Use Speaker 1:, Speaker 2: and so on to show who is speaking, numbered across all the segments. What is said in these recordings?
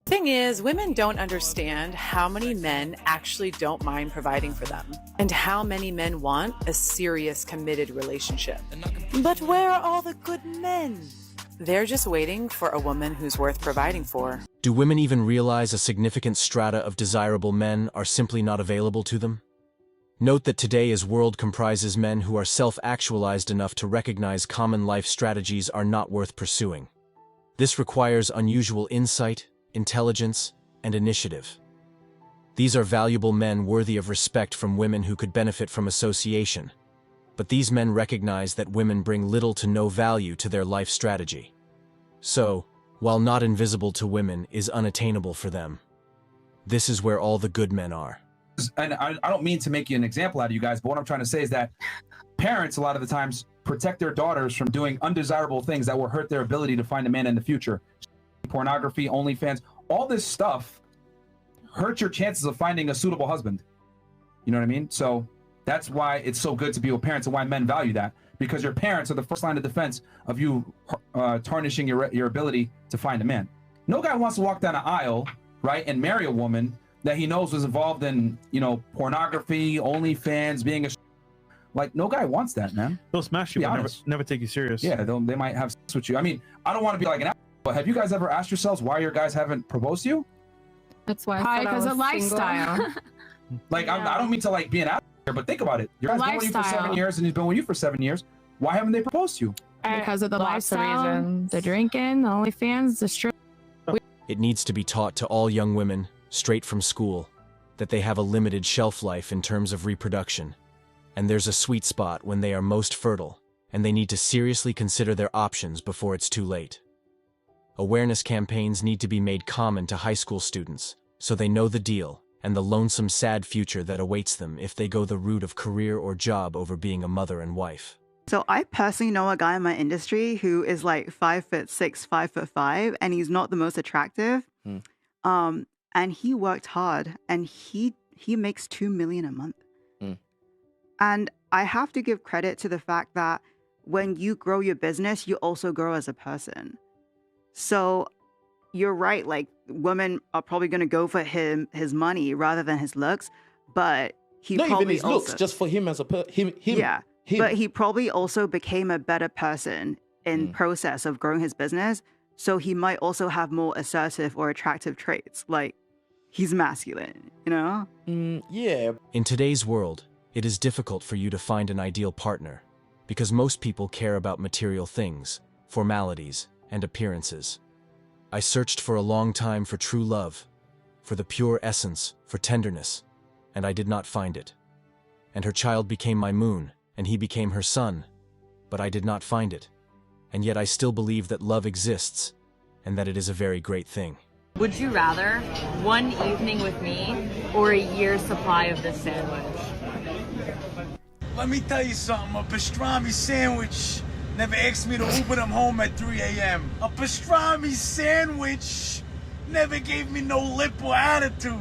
Speaker 1: Thing is, women don't understand how many men actually don't mind providing for them, and how many men want a serious, committed relationship. But where are all the good men? They're just waiting for a woman who's worth providing for.
Speaker 2: Do women even realize a significant strata of desirable men are simply not available to them? Note that today's world comprises men who are self-actualized enough to recognize common life strategies are not worth pursuing. This requires unusual insight, intelligence, and initiative. These are valuable men worthy of respect from women who could benefit from association. But these men recognize that women bring little to no value to their life strategy. So, while not invisible to women, is unattainable for them. This is where all the good men are.
Speaker 3: And I don't mean to make you an example out of you guys, but what I'm trying to say is that parents, a lot of the times, protect their daughters from doing undesirable things that will hurt their ability to find a man in the future. Pornography, OnlyFans, all this stuff hurts your chances of finding a suitable husband. You know what I mean? So that's why it's so good to be with parents and why men value that, because your parents are the first line of defense of you tarnishing your ability to find a man. No guy wants to walk down an aisle, right, and marry a woman that he knows was involved in, you know, pornography, OnlyFans, being a like, no guy wants that, man.
Speaker 4: They'll smash you, but never take you serious.
Speaker 3: Yeah, they might have sex with you. I mean, I don't want to be like an asshole, but have you guys ever asked yourselves why your guys haven't proposed to you?
Speaker 5: That's why.
Speaker 6: Probably because of lifestyle.
Speaker 3: Like, yeah. I don't mean to like be an asshole here, but think about it. Your guy's been with you for 7 years, and he's been with you for 7 years. Why haven't they proposed to you?
Speaker 5: Because of the lifestyle,
Speaker 6: reasons.
Speaker 5: the drinking, the OnlyFans, the strip.
Speaker 2: It needs to be taught to all young women, straight from school, that they have a limited shelf life in terms of reproduction. And there's a sweet spot when they are most fertile, and they need to seriously consider their options before it's too late. Awareness campaigns need to be made common to high school students, so they know the deal and the lonesome, sad future that awaits them if they go the route of career or job over being a mother and wife.
Speaker 7: So I personally know a guy in my industry who is like 5'6", 5'5", and he's not the most attractive. And he worked hard, and he makes $2 million a month. And I have to give credit to the fact that when you grow your business, you also grow as a person. So you're right, like, women are probably going to go for his money rather than his looks, but he
Speaker 8: not
Speaker 7: probably
Speaker 8: even his
Speaker 7: also,
Speaker 8: looks, just for him as a him.
Speaker 7: Yeah, but he probably also became a better person in process of growing his business. So he might also have more assertive or attractive traits, like he's masculine, you know?
Speaker 8: Yeah.
Speaker 2: In today's world, it is difficult for you to find an ideal partner, because most people care about material things, formalities, and appearances. I searched for a long time for true love, for the pure essence, for tenderness, and I did not find it. And her child became my moon, and he became her sun, but I did not find it. And yet I still believe that love exists, and that it is a very great thing.
Speaker 9: Would you rather one evening with me or a year's supply of this sandwich?
Speaker 10: Let me tell you something, a pastrami sandwich never asked me to Uber them home at 3 a.m. A pastrami sandwich never gave me no lip or attitude.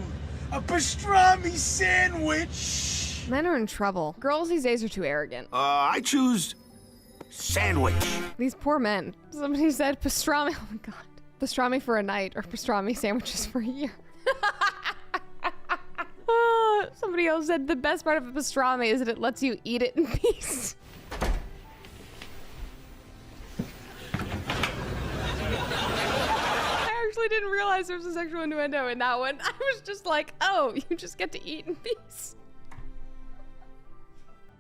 Speaker 10: A pastrami sandwich.
Speaker 6: Men are in trouble. Girls these days are too arrogant.
Speaker 10: I choose sandwich.
Speaker 6: These poor men. Somebody said pastrami. Oh my god. Pastrami for a night or pastrami sandwiches for a year. Somebody else said the best part of a pastrami is that it lets you eat it in peace. I actually didn't realize there was a sexual innuendo in that one. I was just like, oh, you just get to eat in peace.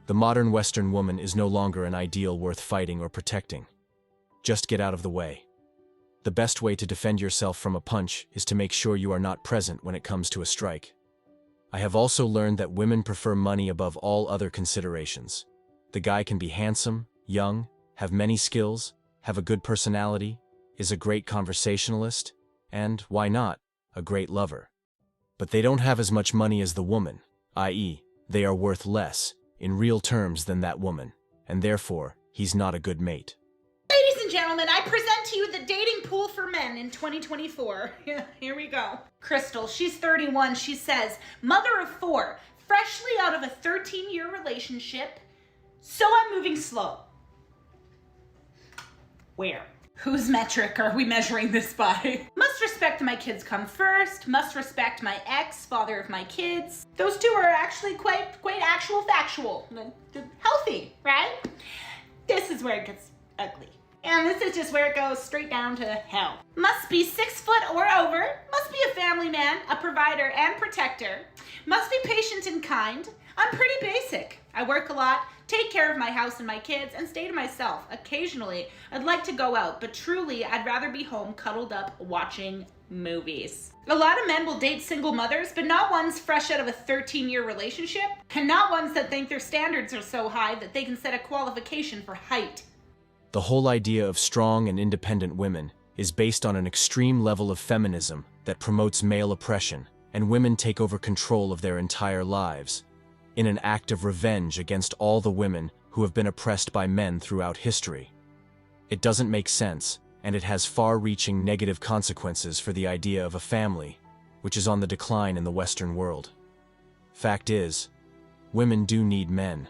Speaker 2: The modern Western woman is no longer an ideal worth fighting or protecting. Just get out of the way. The best way to defend yourself from a punch is to make sure you are not present when it comes to a strike. I have also learned that women prefer money above all other considerations. The guy can be handsome, young, have many skills, have a good personality, is a great conversationalist, and, why not, a great lover. But they don't have as much money as the woman, i.e., they are worth less, in real terms, than that woman, and therefore, he's not a good mate.
Speaker 11: Ladies and gentlemen, I present to you the dating pool for men in 2024. Here we go. Crystal, she's 31. She says, mother of 4, freshly out of a 13-year relationship, so I'm moving slow. Where? Whose metric are we measuring this by? Must respect my kids come first. Must respect my ex, father of my kids. Those two are actually quite actual factual. Healthy, right? This is where it gets ugly. And this is just where it goes straight down to hell. Must be 6 foot or over. Must be a family man, a provider and protector. Must be patient and kind. I'm pretty basic. I work a lot, take care of my house and my kids, and stay to myself. Occasionally, I'd like to go out, but truly, I'd rather be home cuddled up watching movies. A lot of men will date single mothers, but not ones fresh out of a 13-year relationship, and not ones that think their standards are so high that they can set a qualification for height.
Speaker 2: The whole idea of strong and independent women is based on an extreme level of feminism that promotes male oppression, and women take over control of their entire lives, in an act of revenge against all the women who have been oppressed by men throughout history. It doesn't make sense, and it has far-reaching negative consequences for the idea of a family, which is on the decline in the Western world. Fact is, women do need men.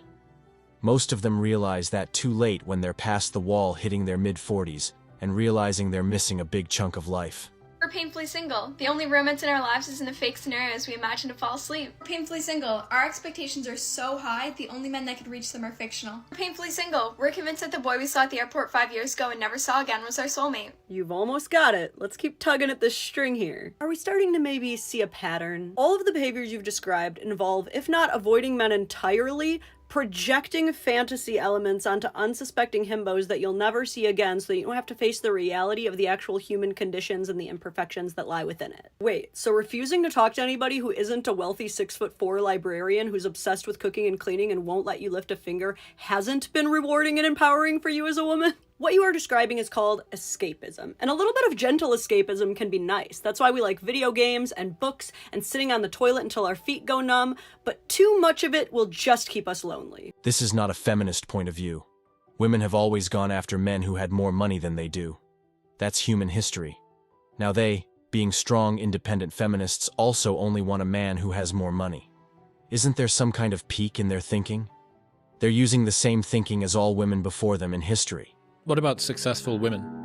Speaker 2: Most of them realize that too late when they're past the wall hitting their mid-40s and realizing they're missing a big chunk of life.
Speaker 12: We're painfully single. The only romance in our lives is in the fake scenarios we imagine to fall asleep. We're painfully single. Our expectations are so high, the only men that could reach them are fictional. We're painfully single. We're convinced that the boy we saw at the airport 5 years ago and never saw again was our soulmate.
Speaker 13: You've almost got it. Let's keep tugging at this string here. Are we starting to maybe see a pattern? All of the behaviors you've described involve, if not avoiding men entirely, projecting fantasy elements onto unsuspecting himbos that you'll never see again so that you don't have to face the reality of the actual human conditions and the imperfections that lie within it. Wait, so refusing to talk to anybody who isn't a wealthy 6'4" librarian who's obsessed with cooking and cleaning and won't let you lift a finger hasn't been rewarding and empowering for you as a woman? What you are describing is called escapism, and a little bit of gentle escapism can be nice. That's why we like video games and books and sitting on the toilet until our feet go numb, but too much of it will just keep us lonely.
Speaker 2: This is not a feminist point of view. Women have always gone after men who had more money than they do. That's human history. Now they, being strong, independent feminists, also only want a man who has more money. Isn't there some kind of peak in their thinking? They're using the same thinking as all women before them in history.
Speaker 14: What about successful women?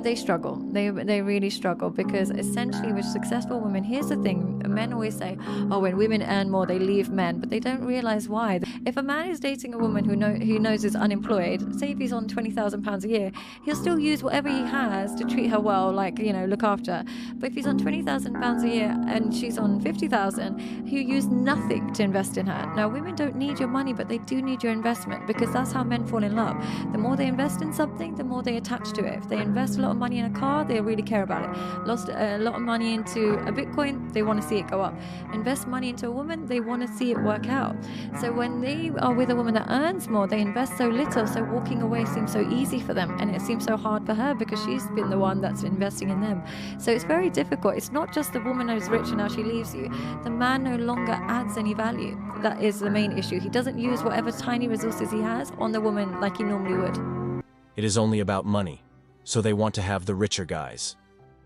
Speaker 15: They struggle. They really struggle because essentially with successful women, here's the thing, men always say, oh, when women earn more, they leave men, but they don't realize why. If a man is dating a woman who knows is unemployed, say if he's on £20,000 a year, he'll still use whatever he has to treat her well, like, look after her. But if he's on £20,000 a year and she's on £50,000, he'll use nothing to invest in her. Now, women don't need your money, but they do need your investment because that's how men fall in love. The more they invest in something, the more they attach to it. If they invest a lot of money in a car, they really care about it. Lost a lot of money into a Bitcoin, they want to see it go up. Invest money into a woman, they want to see it work out. So when they are with a woman that earns more, they invest so little, so walking away seems so easy for them, and it seems so hard for her because she's been the one that's investing in them. So it's very difficult. It's not just the woman who's rich and now she leaves you. The man no longer adds any value. That is the main issue. He doesn't use whatever tiny resources he has on the woman like he normally would.
Speaker 2: It is only about money, so they want to have the richer guys,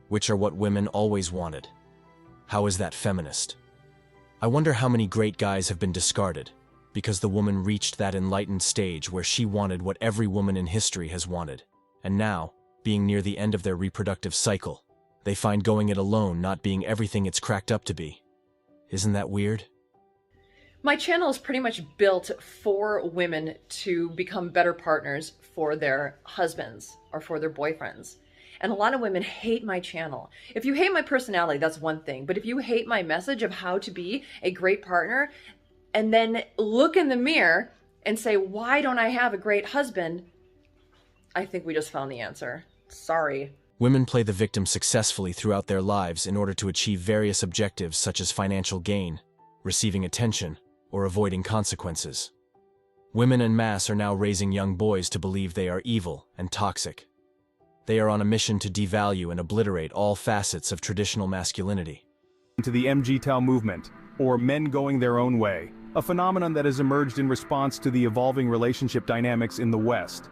Speaker 2: which are what women always wanted. How is that feminist? I wonder how many great guys have been discarded because the woman reached that enlightened stage where she wanted what every woman in history has wanted, and now, being near the end of their reproductive cycle, they find going it alone not being everything it's cracked up to be. Isn't that weird?
Speaker 16: My channel is pretty much built for women to become better partners for their husbands or for their boyfriends. And a lot of women hate my channel. If you hate my personality, that's one thing. But if you hate my message of how to be a great partner, and then look in the mirror and say, why don't I have a great husband? I think we just found the answer. Sorry.
Speaker 2: Women play the victim successfully throughout their lives in order to achieve various objectives such as financial gain, receiving attention, or avoiding consequences. Women en masse are now raising young boys to believe they are evil and toxic. They are on a mission to devalue and obliterate all facets of traditional masculinity.
Speaker 17: To the MGTOW movement, or men going their own way, a phenomenon that has emerged in response to the evolving relationship dynamics in the West.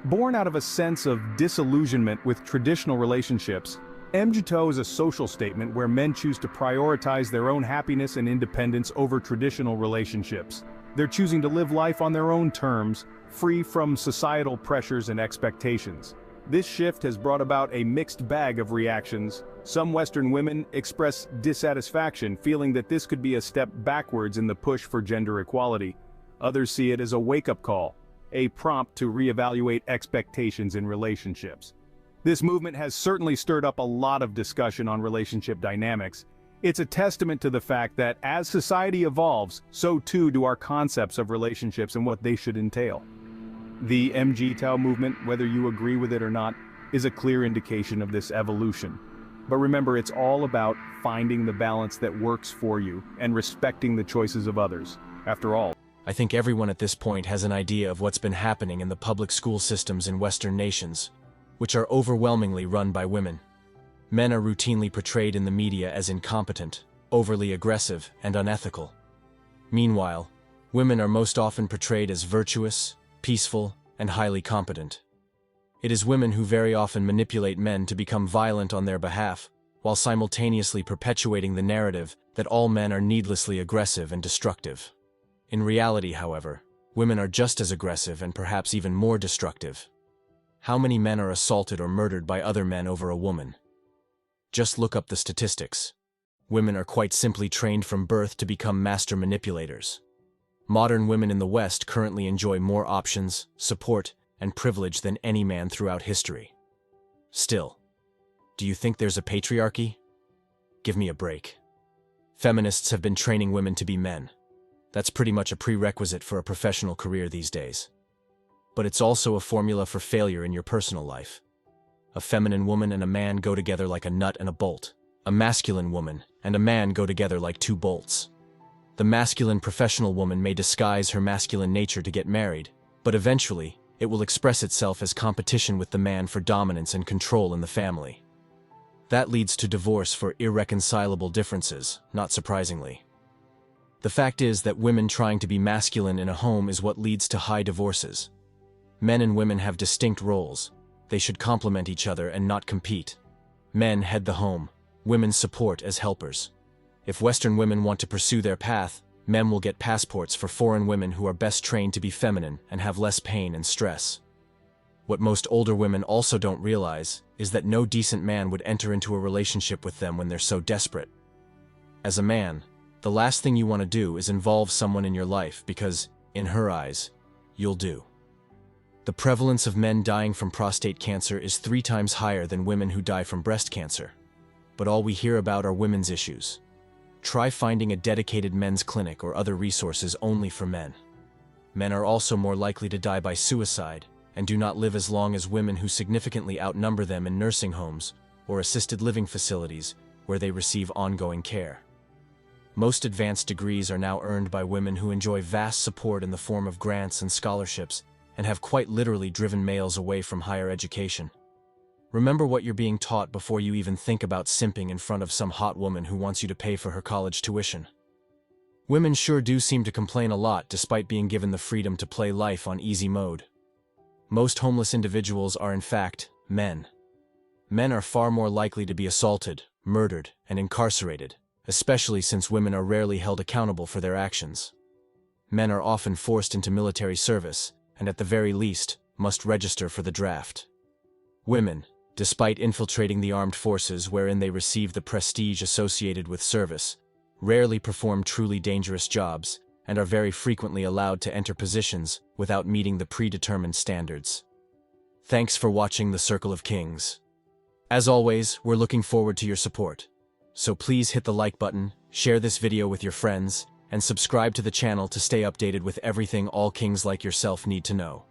Speaker 17: Born out of a sense of disillusionment with traditional relationships, MGTOW is a social statement where men choose to prioritize their own happiness and independence over traditional relationships. They're choosing to live life on their own terms, free from societal pressures and expectations. This shift has brought about a mixed bag of reactions. Some Western women express dissatisfaction, feeling that this could be a step backwards in the push for gender equality. Others see it as a wake-up call, a prompt to reevaluate expectations in relationships. This movement has certainly stirred up a lot of discussion on relationship dynamics. It's a testament to the fact that as society evolves, so too do our concepts of relationships and what they should entail. The MGTOW movement, whether you agree with it or not, is a clear indication of this evolution. But remember, it's all about finding the balance that works for you and respecting the choices of others. After all,
Speaker 2: I think everyone at this point has an idea of what's been happening in the public school systems in Western nations, which are overwhelmingly run by women. Men are routinely portrayed in the media as incompetent, overly aggressive, and unethical. Meanwhile, women are most often portrayed as virtuous, peaceful, and highly competent. It is women who very often manipulate men to become violent on their behalf, while simultaneously perpetuating the narrative that all men are needlessly aggressive and destructive. In reality, however, women are just as aggressive and perhaps even more destructive. How many men are assaulted or murdered by other men over a woman? Just look up the statistics. Women are quite simply trained from birth to become master manipulators. Modern women in the West currently enjoy more options, support, and privilege than any man throughout history. Still, do you think there's a patriarchy? Give me a break. Feminists have been training women to be men. That's pretty much a prerequisite for a professional career these days. But it's also a formula for failure in your personal life. A feminine woman and a man go together like a nut and a bolt. A masculine woman and a man go together like two bolts. The masculine professional woman may disguise her masculine nature to get married, but eventually, it will express itself as competition with the man for dominance and control in the family. That leads to divorce for irreconcilable differences, not surprisingly. The fact is that women trying to be masculine in a home is what leads to high divorces. Men and women have distinct roles. They should complement each other and not compete. Men head the home, women support as helpers. If Western women want to pursue their path, men will get passports for foreign women who are best trained to be feminine and have less pain and stress. What most older women also don't realize is that no decent man would enter into a relationship with them when they're so desperate. As a man, the last thing you want to do is involve someone in your life because, in her eyes, you'll do. The prevalence of men dying from prostate cancer is 3 times higher than women who die from breast cancer. But all we hear about are women's issues. Try finding a dedicated men's clinic or other resources only for men. Men are also more likely to die by suicide and do not live as long as women who significantly outnumber them in nursing homes or assisted living facilities where they receive ongoing care. Most advanced degrees are now earned by women who enjoy vast support in the form of grants and scholarships and have quite literally driven males away from higher education. Remember what you're being taught before you even think about simping in front of some hot woman who wants you to pay for her college tuition. Women sure do seem to complain a lot despite being given the freedom to play life on easy mode. Most homeless individuals are in fact men. Men are far more likely to be assaulted, murdered, and incarcerated, especially since women are rarely held accountable for their actions. Men are often forced into military service, and at the very least, must register for the draft. Women, despite infiltrating the armed forces wherein they receive the prestige associated with service, rarely perform truly dangerous jobs, and are very frequently allowed to enter positions without meeting the predetermined standards. Thanks for watching The Circle of Kings. As always, we're looking forward to your support. So please hit the like button, share this video with your friends, and subscribe to the channel to stay updated with everything all kings like yourself need to know.